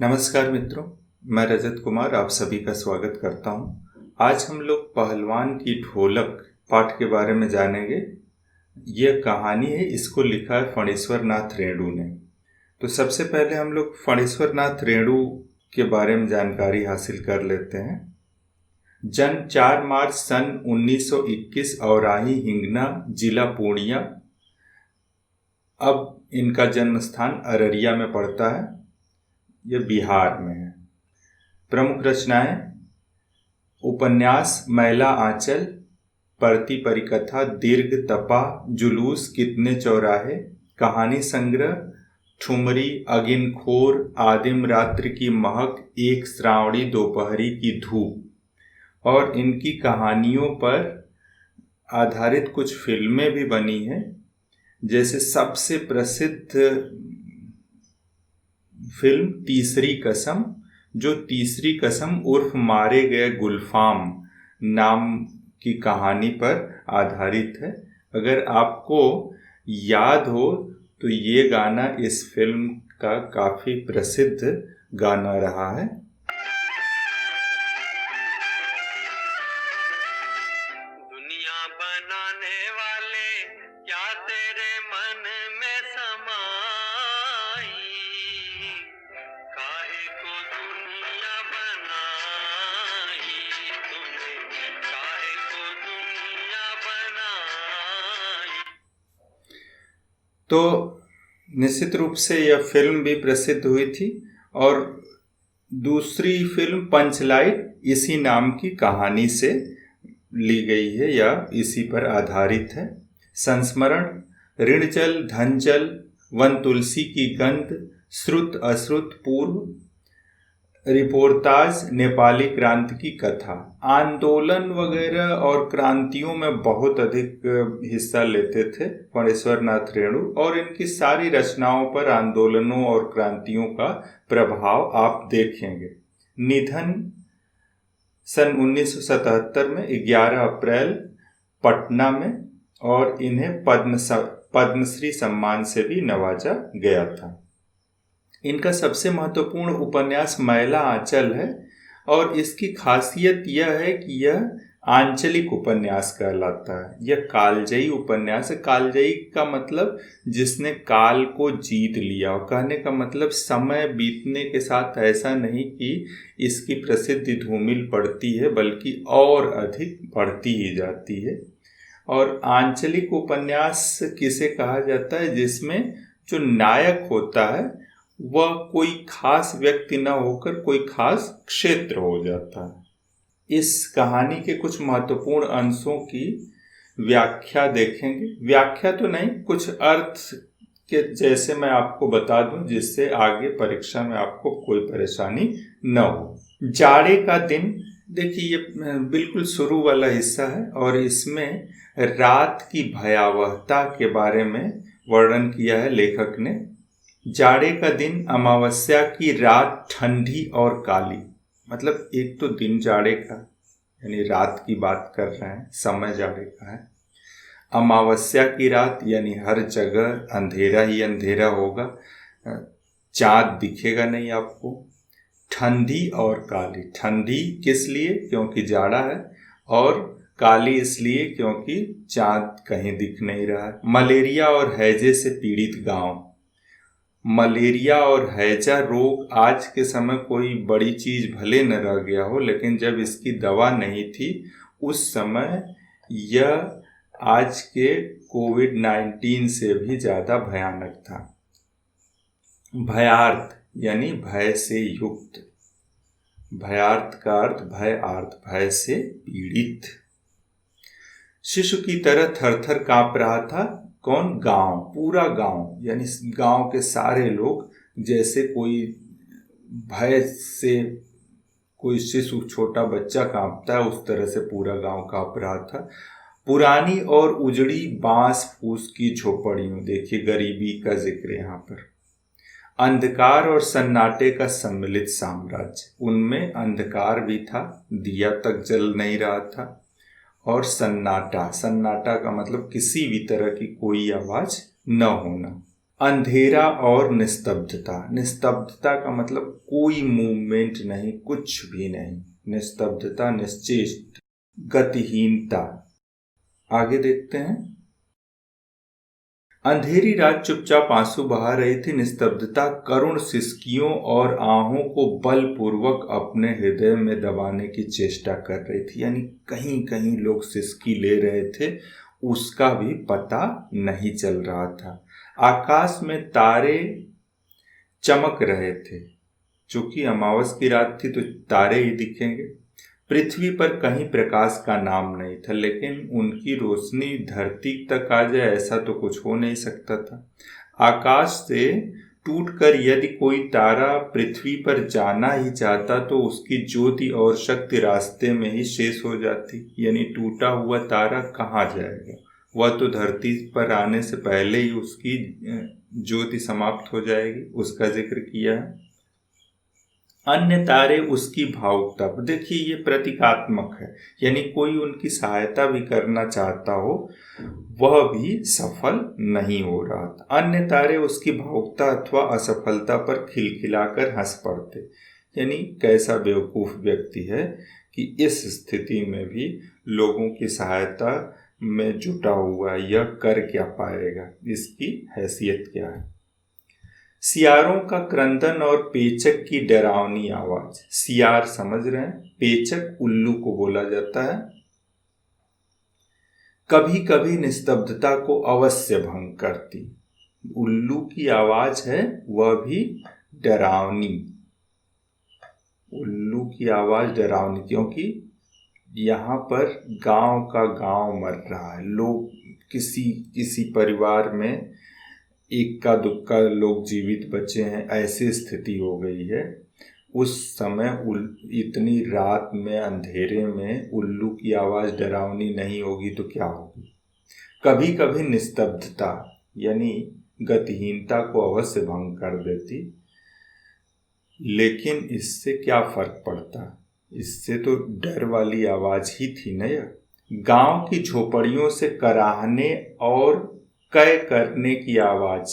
नमस्कार मित्रों, मैं रजत कुमार आप सभी का स्वागत करता हूं। आज हम लोग पहलवान की ढोलक पाठ के बारे में जानेंगे। यह कहानी है, इसको लिखा है फणीश्वर नाथ रेणु ने। तो सबसे पहले हम लोग फणीश्वर नाथ रेणु के बारे में जानकारी हासिल कर लेते हैं। जन्म 4 मार्च सन 1921 औराही हिंगना, जिला पूर्णिया। अब इनका जन्म स्थान अररिया में पड़ता है, यह बिहार में है। प्रमुख रचनाएं: उपन्यास मैला आंचल, परती परिकथा, दीर्घ तपा, जुलूस, कितने चौराहे, कहानी संग्रह ठुमरी, अगिनखोर, आदिम रात्रि की महक, एक श्रावणी दोपहरी की धूप। और इनकी कहानियों पर आधारित कुछ फिल्में भी बनी हैं। जैसे सबसे प्रसिद्ध फिल्म तीसरी कसम, जो तीसरी कसम उर्फ मारे गए गुलफाम नाम की कहानी पर आधारित है। अगर आपको याद हो तो ये गाना इस फिल्म का काफ़ी प्रसिद्ध गाना रहा है। दुनिया बनाने वाले क्या तेरे मन में समाई, काहे को दुनिया बनाई तूने, काहे को दुनिया बनाई। तो निश्चित रूप से यह फिल्म भी प्रसिद्ध हुई थी और दूसरी फिल्म पंचलाइट इसी नाम की कहानी से ली गई है या इसी पर आधारित है। संस्मरण: ऋण जल, धन जल, वन तुलसी की गंध, श्रुत अश्रुत पूर्व, रिपोर्टाज, नेपाली क्रांति की कथा। आंदोलन वगैरह और क्रांतियों में बहुत अधिक हिस्सा लेते थे फणीश्वर नाथ रेणु, और इनकी सारी रचनाओं पर आंदोलनों और क्रांतियों का प्रभाव आप देखेंगे। निधन सन 1977 में 11 अप्रैल पटना में, और इन्हें पद्मश्री सम्मान से भी नवाजा गया था। इनका सबसे महत्वपूर्ण उपन्यास मैला आंचल है, और इसकी खासियत यह है कि यह आंचलिक उपन्यास कहलाता है। यह कालजयी उपन्यास है। कालजयी का मतलब जिसने काल को जीत लिया, और कहने का मतलब समय बीतने के साथ ऐसा नहीं कि इसकी प्रसिद्धि धूमिल पड़ती है, बल्कि और अधिक बढ़ती ही जाती है। और आंचलिक उपन्यास किसे कहा जाता है? जिसमें जो नायक होता है वह कोई खास व्यक्ति न होकर कोई खास क्षेत्र हो जाता है। इस कहानी के कुछ महत्वपूर्ण अंशों की व्याख्या देखेंगे। व्याख्या तो नहीं, कुछ अर्थ के जैसे मैं आपको बता दूं, जिससे आगे परीक्षा में आपको कोई परेशानी न हो। जाड़े का दिन, देखिए ये बिल्कुल शुरू वाला हिस्सा है, और इसमें रात की भयावहता के बारे में वर्णन किया है लेखक ने। जाड़े का दिन, अमावस्या की रात, ठंडी और काली। मतलब एक तो दिन जाड़े का यानी रात की बात कर रहे हैं, समय जाड़े का है। अमावस्या की रात यानी हर जगह अंधेरा ही अंधेरा होगा, चाँद दिखेगा नहीं आपको। ठंडी और काली, ठंडी किस लिए? क्योंकि जाड़ा है, और काली इसलिए क्योंकि चाँद कहीं दिख नहीं रहा है। मलेरिया और हैजे से पीड़ित गांव। मलेरिया और हैजा रोग आज के समय कोई बड़ी चीज़ भले न रह गया हो, लेकिन जब इसकी दवा नहीं थी उस समय यह आज के कोविड-19 से भी ज़्यादा भयानक था। भयार्त यानी भय से युक्त। भयार्त का अर्थ भय आर्त, भय से पीड़ित। शिशु की तरह थर थर काँप रहा था। कौन? गांव, पूरा गांव, यानी गांव के सारे लोग। जैसे कोई भय से कोई शिशु, छोटा बच्चा कांपता है, उस तरह से पूरा गांव कांप रहा था। पुरानी और उजड़ी बांस फूस की झोपड़ियों, देखिए गरीबी का जिक्र यहाँ पर। अंधकार और सन्नाटे का सम्मिलित साम्राज्य, उनमें अंधकार भी था, दिया तक जल नहीं रहा था, और सन्नाटा, सन्नाटा का मतलब किसी भी तरह की कोई आवाज न होना। अंधेरा और निस्तब्धता। निस्तब्धता का मतलब कोई मूवमेंट नहीं, कुछ भी नहीं। निस्तब्धता, निश्चेष्ट, गतिहीनता। आगे देखते हैं। अंधेरी रात चुपचाप आंसू बहा रही थी। निस्तब्धता करुण सिसकियों और आहों को बलपूर्वक अपने हृदय में दबाने की चेष्टा कर रही थी। यानी कहीं कहीं लोग सिसकी ले रहे थे, उसका भी पता नहीं चल रहा था। आकाश में तारे चमक रहे थे। चूंकि अमावस की रात थी तो तारे ही दिखेंगे। पृथ्वी पर कहीं प्रकाश का नाम नहीं था, लेकिन उनकी रोशनी धरती तक आ जाए ऐसा तो कुछ हो नहीं सकता था। आकाश से टूटकर यदि कोई तारा पृथ्वी पर जाना ही चाहता तो उसकी ज्योति और शक्ति रास्ते में ही शेष हो जाती। यानी टूटा हुआ तारा कहाँ जाएगा, वह तो धरती पर आने से पहले ही उसकी ज्योति समाप्त हो जाएगी। उसका जिक्र किया है। अन्य तारे उसकी भावुकता। देखिए ये प्रतीकात्मक है, यानी कोई उनकी सहायता भी करना चाहता हो वह भी सफल नहीं हो रहा था। अन्य तारे उसकी भावुकता अथवा असफलता पर खिलखिलाकर हंस पड़ते। यानी कैसा बेवकूफ व्यक्ति है कि इस स्थिति में भी लोगों की सहायता में जुटा हुआ, यह कर क्या पाएगा, इसकी हैसियत क्या है। सियारों का क्रंदन और पेचक की डरावनी आवाज। सियार समझ रहे हैं, पेचक उल्लू को बोला जाता है। कभी कभी निस्तब्धता को अवश्य भंग करती। उल्लू की आवाज है, वह भी डरावनी। उल्लू की आवाज डरावनी, क्योंकि यहाँ पर गांव का गांव मर रहा है। लोग किसी परिवार में इक्का दुक्का लोग जीवित बचे हैं, ऐसी स्थिति हो गई है। उस समय इतनी रात में अंधेरे में उल्लू की आवाज़ डरावनी नहीं होगी तो क्या होगी। कभी कभी निस्तब्धता यानी गतिहीनता को अवश्य भंग कर देती, लेकिन इससे क्या फर्क पड़ता, इससे तो डर वाली आवाज़ ही थी न। यह गांव की झोपड़ियों से कराहने और कै करने की आवाज,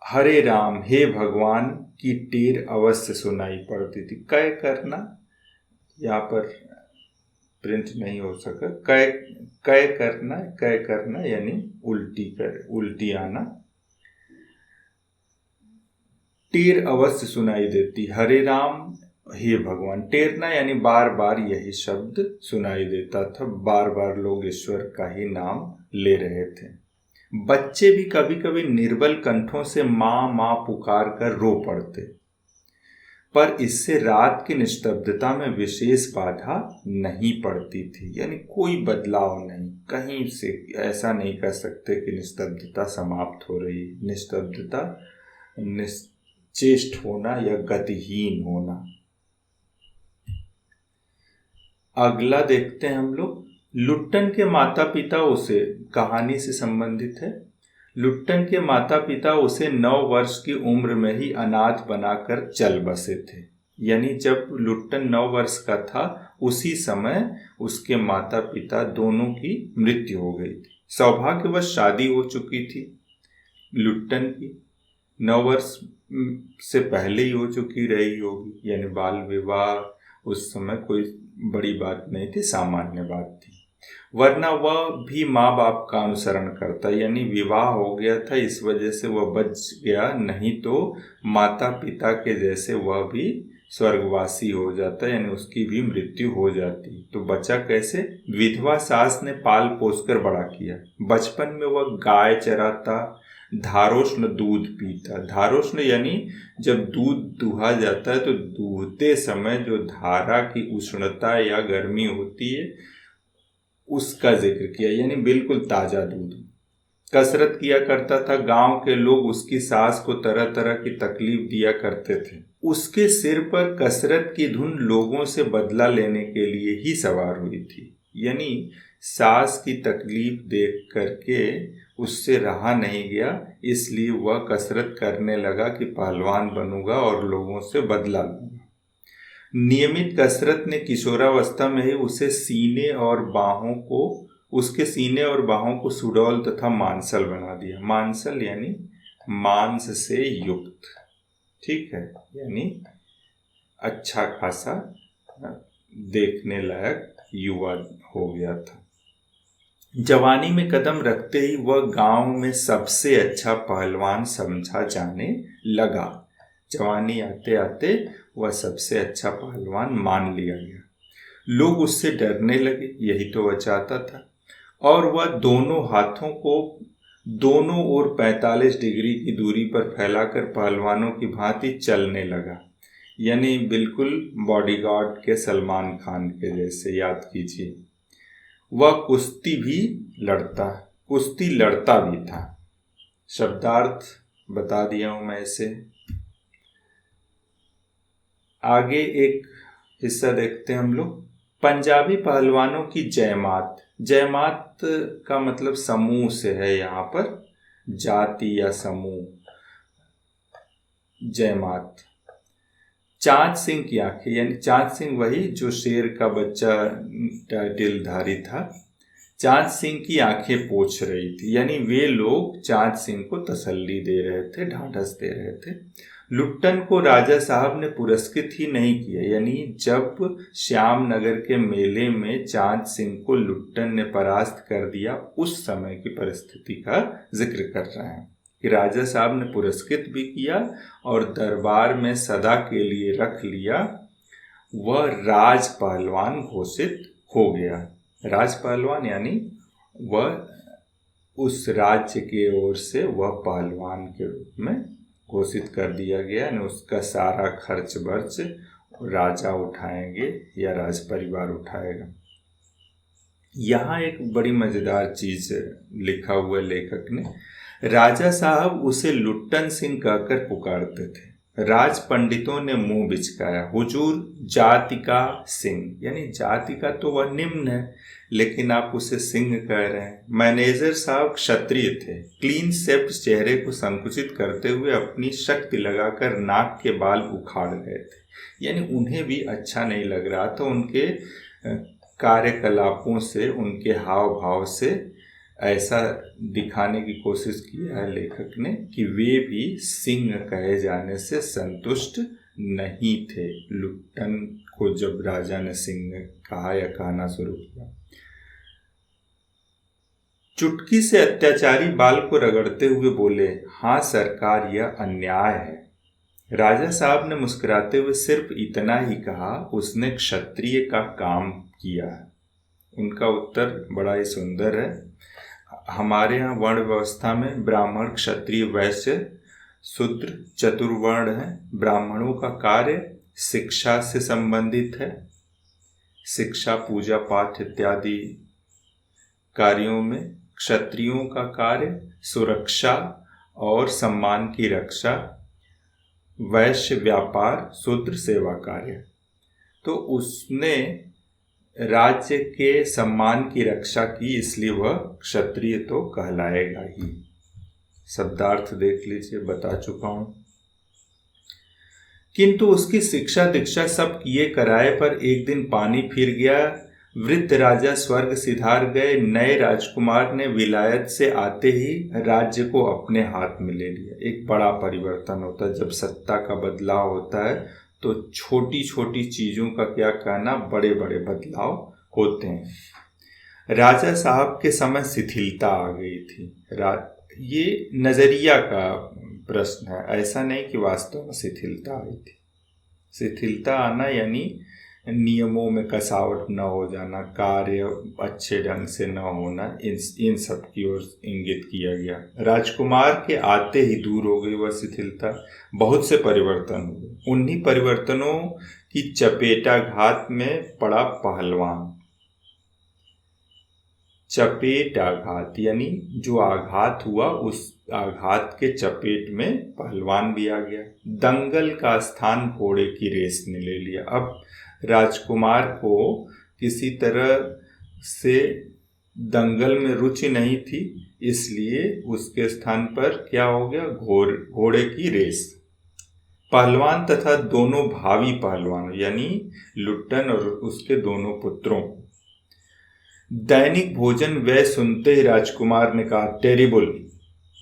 हरे राम हे भगवान की टेर अवश्य सुनाई पड़ती थी। कै करना यहाँ पर प्रिंट नहीं हो सका। कै करना यानी उल्टी आना। टेर अवश्य सुनाई देती, हरे राम हे भगवान। टेरना यानी बार बार यही शब्द सुनाई देता था, बार बार लोग ईश्वर का ही नाम ले रहे थे। बच्चे भी कभी कभी निर्बल कंठों से माँ माँ पुकार कर रो पड़ते, पर इससे रात की निस्तब्धता में विशेष बाधा नहीं पड़ती थी। यानी कोई बदलाव नहीं, कहीं से ऐसा नहीं कह सकते कि निस्तब्धता समाप्त हो रही। निस्तब्धता निश्चेष्ट होना या गतिहीन होना। अगला देखते हैं हम लोग। लुट्टन के माता पिता उसे, कहानी से संबंधित है। लुट्टन के माता पिता उसे 9 वर्ष की उम्र में ही अनाथ बनाकर चल बसे थे। यानी जब लुट्टन 9 वर्ष का था उसी समय उसके माता पिता दोनों की मृत्यु हो गई थी। सौभाग्यवश शादी हो चुकी थी लुट्टन की, 9 वर्ष से पहले ही हो चुकी रही होगी। यानी बाल विवाह उस समय कोई बड़ी बात नहीं थी, सामान्य बात थी। वरना वह भी माँ बाप का अनुसरण करता, यानी विवाह हो गया था इस वजह से वह बच गया, नहीं तो माता पिता के जैसे वह भी स्वर्गवासी हो जाता, यानी उसकी भी मृत्यु हो जाती। तो बचा कैसे? विधवा सास ने पाल पोसकर बड़ा किया। बचपन में वह गाय चराता, धारोष्ण दूध पीता। धारोष्ण यानी जब दूध दुहा जाता है तो दूहते समय जो धारा की उष्णता या गर्मी होती है उसका जिक्र किया, यानी बिल्कुल ताज़ा दूध। कसरत किया करता था। गांव के लोग उसकी सास को तरह तरह की तकलीफ दिया करते थे। उसके सिर पर कसरत की धुन लोगों से बदला लेने के लिए ही सवार हुई थी। यानी सास की तकलीफ देख करके उससे रहा नहीं गया, इसलिए वह कसरत करने लगा कि पहलवान बनूंगा और लोगों से बदला लूंगा। नियमित कसरत ने किशोरावस्था में ही उसे सीने और बाहों को उसके सीने और बाहों को सुडौल तथा मांसल बना दिया। मांसल यानी मांस से युक्त, ठीक है, यानी अच्छा खासा देखने लायक युवा हो गया था। जवानी में कदम रखते ही वह गांव में सबसे अच्छा पहलवान समझा जाने लगा। जवानी आते आते वह सबसे अच्छा पहलवान मान लिया गया। लोग उससे डरने लगे, यही तो वह चाहता था। और वह दोनों हाथों को दोनों ओर 45 डिग्री की दूरी पर फैलाकर पहलवानों की भांति चलने लगा, यानी बिल्कुल बॉडीगार्ड के सलमान खान के जैसे, याद कीजिए। वह कुश्ती लड़ता भी था। शब्दार्थ बता दिया हूं मैं इसे। आगे एक हिस्सा देखते हैं हम लोग। पंजाबी पहलवानों की जयमात। जयमात का मतलब समूह से है, यहाँ पर जाति या समूह। जयमात। चाँद सिंह की आंखें, यानी चाँद सिंह वही जो शेर का बच्चा टाइटलधारी था। चाँद सिंह की आंखें पोंछ रही थी, यानी वे लोग चाँद सिंह को तसल्ली दे रहे थे, ढांढस दे रहे थे। लुट्टन को राजा साहब ने पुरस्कृत ही नहीं किया, यानी जब श्याम नगर के मेले में चाँद सिंह को लुट्टन ने परास्त कर दिया, उस समय की परिस्थिति का जिक्र कर रहे हैं कि राजा साहब ने पुरस्कृत भी किया और दरबार में सदा के लिए रख लिया। वह राज पहलवान घोषित हो गया। राज पहलवान यानी वह उस राज्य के ओर से वह पहलवान के रूप में घोषित कर दिया गया, यानी उसका सारा खर्च बर्च राजा उठाएंगे या राज परिवार उठाएगा। यहाँ एक बड़ी मजेदार चीज लिखा हुआ लेखक ने। राजा साहब उसे लुट्टन सिंह कहकर पुकारते थे। राज पंडितों ने मुंह बिचकाया। हुजूर जाति का सिंह, यानी जाति का तो वह निम्न है, लेकिन आप उसे सिंह कह रहे हैं। मैनेजर साहब क्षत्रिय थे। क्लीन शेव्ड चेहरे को संकुचित करते हुए अपनी शक्ति लगाकर नाक के बाल उखाड़ रहे थे, यानी उन्हें भी अच्छा नहीं लग रहा था। उनके कार्यकलापों से, उनके हाव भाव से ऐसा दिखाने की कोशिश किया है लेखक ने कि वे भी सिंह कहे जाने से संतुष्ट नहीं थे। लुट्टन को जब राजा ने सिंह कहा या कहना शुरू किया। चुटकी से अत्याचारी बाल को रगड़ते हुए बोले, हाँ सरकार, यह अन्याय है। राजा साहब ने मुस्कुराते हुए सिर्फ इतना ही कहा, उसने क्षत्रिय का काम किया। उनका उत्तर बड़ा ही सुंदर है। हमारे यहाँ वर्ण व्यवस्था में ब्राह्मण, क्षत्रिय, वैश्य, शूद्र, चतुर्वर्ण है। ब्राह्मणों का कार्य शिक्षा से संबंधित है। शिक्षा, पूजा पाठ इत्यादि कार्यों में। क्षत्रियों का कार्य सुरक्षा और सम्मान की रक्षा। वैश्य व्यापार, शूद्र सेवा कार्य। तो उसने राज्य के सम्मान की रक्षा की, इसलिए वह क्षत्रिय तो कहलाएगा ही। शब्दार्थ देख लीजिए, बता चुका हूं। किंतु उसकी शिक्षा दीक्षा सब किए कराए पर एक दिन पानी फिर गया। वृद्ध राजा स्वर्ग सिधार गए। नए राजकुमार ने विलायत से आते ही राज्य को अपने हाथ में ले लिया। एक बड़ा परिवर्तन होता है जब सत्ता का बदलाव होता है, तो छोटी छोटी चीजों का क्या कहना, बड़े बड़े बदलाव होते हैं। राजा साहब के समय शिथिलता आ गई थी। ये नजरिया का प्रश्न है, ऐसा नहीं कि वास्तव में शिथिलता आई थी। शिथिलता आना यानी नियमों में कसावट न हो जाना, कार्य अच्छे ढंग से न होना, इन सब की ओर इंगित किया गया। राजकुमार के आते ही दूर हो गई वह शिथिलता। बहुत से परिवर्तन हुए। उन्हीं परिवर्तनों की चपेटाघात में पड़ा पहलवान। चपेटाघात यानी जो आघात हुआ, उस आघात के चपेट में पहलवान भी आ गया। दंगल का स्थान घोड़े की रेस ने ले लिया। अब राजकुमार को किसी तरह से दंगल में रुचि नहीं थी, इसलिए उसके स्थान पर क्या हो गया, घोड़े की रेस। पहलवान तथा दोनों भावी पहलवान यानी लुट्टन और उसके दोनों पुत्रों दैनिक भोजन व्यय सुनते ही राजकुमार ने कहा, टेरिबल।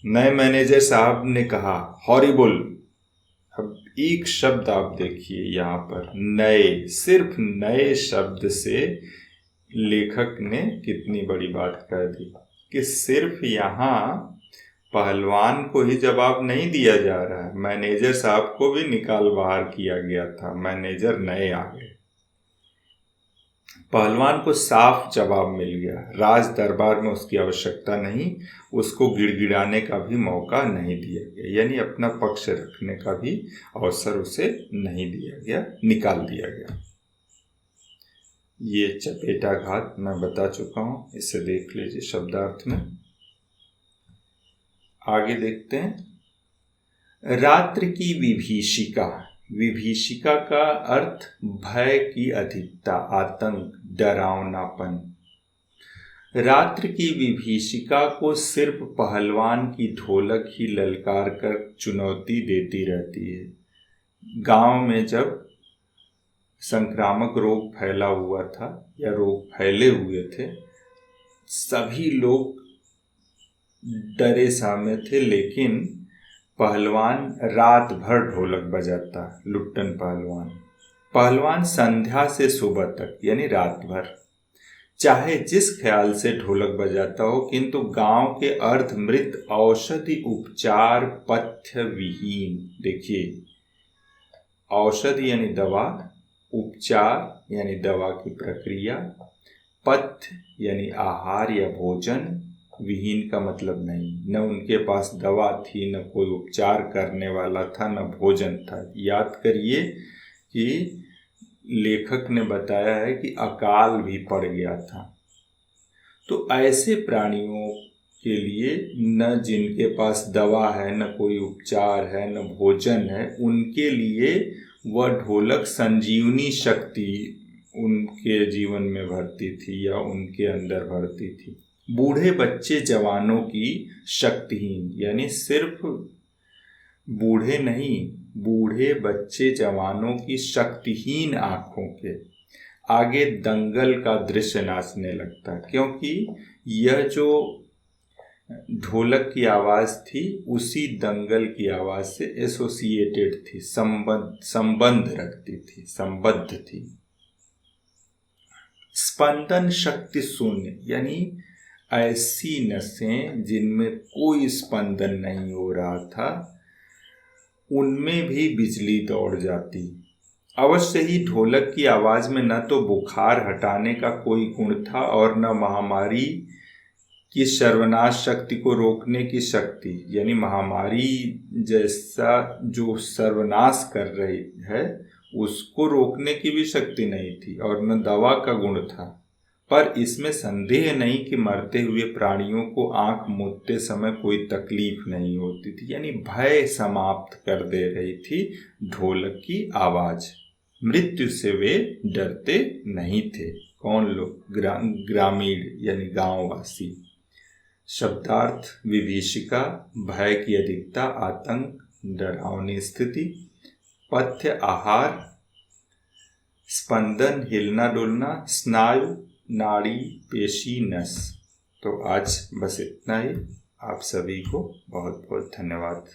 नए मैनेजर साहब ने कहा, हॉरिबल। अब एक शब्द आप देखिए यहाँ पर, नए, सिर्फ नए शब्द से लेखक ने कितनी बड़ी बात कह दी कि सिर्फ यहाँ पहलवान को ही जवाब नहीं दिया जा रहा है, मैनेजर साहब को भी निकाल बाहर किया गया था। मैनेजर नए आ गए, पहलवान को साफ जवाब मिल गया। राज दरबार में उसकी आवश्यकता नहीं, उसको गिड़गिड़ाने का भी मौका नहीं दिया गया, यानी अपना पक्ष रखने का भी अवसर उसे नहीं दिया गया, निकाल दिया गया। ये चपेटाघात मैं बता चुका हूँ, इसे देख लीजिए शब्दार्थ में। आगे देखते हैं। रात्र की विभीषिका। विभीषिका का अर्थ भय की अधिकता, आतंक, डरावनापन। रात्र की विभीषिका को सिर्फ पहलवान की ढोलक ही ललकार कर चुनौती देती रहती है। गांव में जब संक्रामक रोग फैला हुआ था या रोग फैले हुए थे, सभी लोग डरे सामे थे, लेकिन पहलवान रात भर ढोलक बजाता, लुट्टन पहलवान संध्या से सुबह तक यानी रात भर चाहे जिस ख्याल से ढोलक बजाता हो, किंतु गांव के अर्धमृत औषधि उपचार पथ्य विहीन। देखिए, औषधि यानी दवा, उपचार यानी दवा की प्रक्रिया, पथ्य यानी आहार या भोजन, विहीन का मतलब नहीं, न उनके पास दवा थी, न कोई उपचार करने वाला था, न भोजन था। याद करिए कि लेखक ने बताया है कि अकाल भी पड़ गया था। तो ऐसे प्राणियों के लिए न जिनके पास दवा है, न कोई उपचार है, न भोजन है, उनके लिए वह ढोलक संजीवनी शक्ति उनके जीवन में भरती थी या उनके अंदर भरती थी। बूढ़े बच्चे जवानों की शक्तिहीन, यानी सिर्फ बूढ़े नहीं, बूढ़े बच्चे जवानों की शक्तिहीन आंखों के आगे दंगल का दृश्य नाचने लगता, क्योंकि यह जो ढोलक की आवाज़ थी उसी दंगल की आवाज़ से एसोसिएटेड थी, संबंध रखती थी, संबद्ध थी। स्पंदन शक्ति शून्य, यानी ऐसी नसें जिनमें कोई स्पंदन नहीं हो रहा था, उनमें भी बिजली दौड़ जाती। अवश्य ही ढोलक की आवाज़ में न तो बुखार हटाने का कोई गुण था और न महामारी की सर्वनाश शक्ति को रोकने की शक्ति, यानी महामारी जैसा जो सर्वनाश कर रही है उसको रोकने की भी शक्ति नहीं थी, और न दवा का गुण था। पर इसमें संदेह नहीं कि मरते हुए प्राणियों को आंख मूंदते समय कोई तकलीफ नहीं होती थी, यानी भय समाप्त कर दे रही थी ढोलक की आवाज़। मृत्यु से वे डरते नहीं थे। कौन लोग? ग्रामीण यानी गांववासी। शब्दार्थ विभीषिका, भय की अधिकता, आतंक, डरावनी स्थिति। पथ्य आहार, स्पंदन हिलना डुलना, स्नायु नाड़ी पेशी नस। तो आज बस इतना ही। आप सभी को बहुत बहुत धन्यवाद।